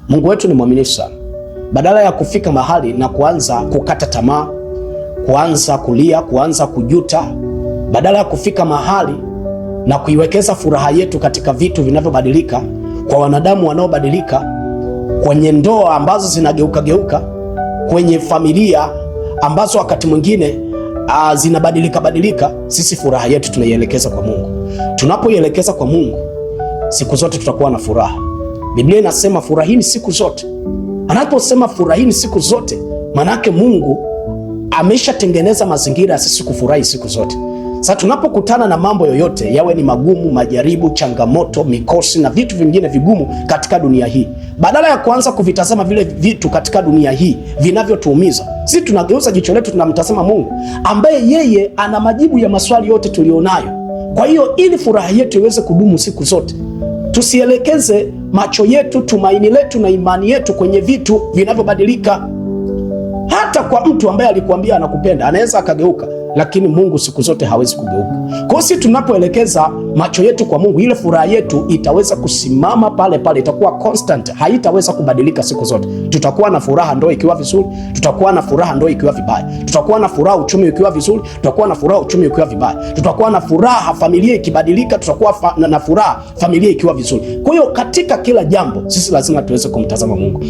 Mungu wetu ni mwaminifu sana. Badala ya kufika mahali na kuanza kukata tamaa, kuanza kulia, kuanza kujuta, badala ya kufika mahali na kuiwekeza furaha yetu katika vitu vinavyobadilika, kwa wanadamu wanaobadilika, kwenye ndoa ambazo zinageuka geuka, kwenye familia ambazo wakati mwingine zinabadilika, sisi furaha yetu tunaielekeza kwa Mungu. Tunapoielekeza kwa Mungu, siku zote tutakuwa na furaha. Biblia inasema furahini siku zote. Anaposema furahini siku zote, manake Mungu ameshatengeneza mazingira ya sisi kufurahi siku zote. Sasa tunapokutana na mambo yoyote, yawe ni magumu, majaribu, changamoto, mikosi na vitu vingine vigumu katika dunia hii, badala ya kuanza kuvitazama vile vitu katika dunia hii vinavyotuumiza, sisi tunageuza jicho letu, tunamtazama Mungu ambaye yeye ana majibu ya maswali yote tulionayo. Kwa hiyo ili furaha yetu iweze kudumu siku zote, tusielekeze macho yetu, tumaini letu na imani yetu kwenye vitu vinavyobadilika. Hata kwa mtu ambaye alikuambia anakupenda, anaweza akageuka, lakini Mungu siku zote hawezi kugeuka. Kwa hiyo sisi tunapoelekeza macho yetu kwa Mungu, ile furaha yetu itaweza kusimama pale pale, itakuwa constant, haitaweza kubadilika siku zote. Tutakuwa na furaha ndoa ikiwa vizuri, tutakuwa na furaha ndoa ikiwa vibaya, tutakuwa na furaha uchumi ukiwa vizuri, tutakuwa na furaha uchumi ukiwa vibaya, tutakuwa na furaha familia ikibadilika, tutakuwa na furaha familia ikiwa vizuri. Kwa hiyo katika kila jambo sisi lazima tuweze kumtazama Mungu.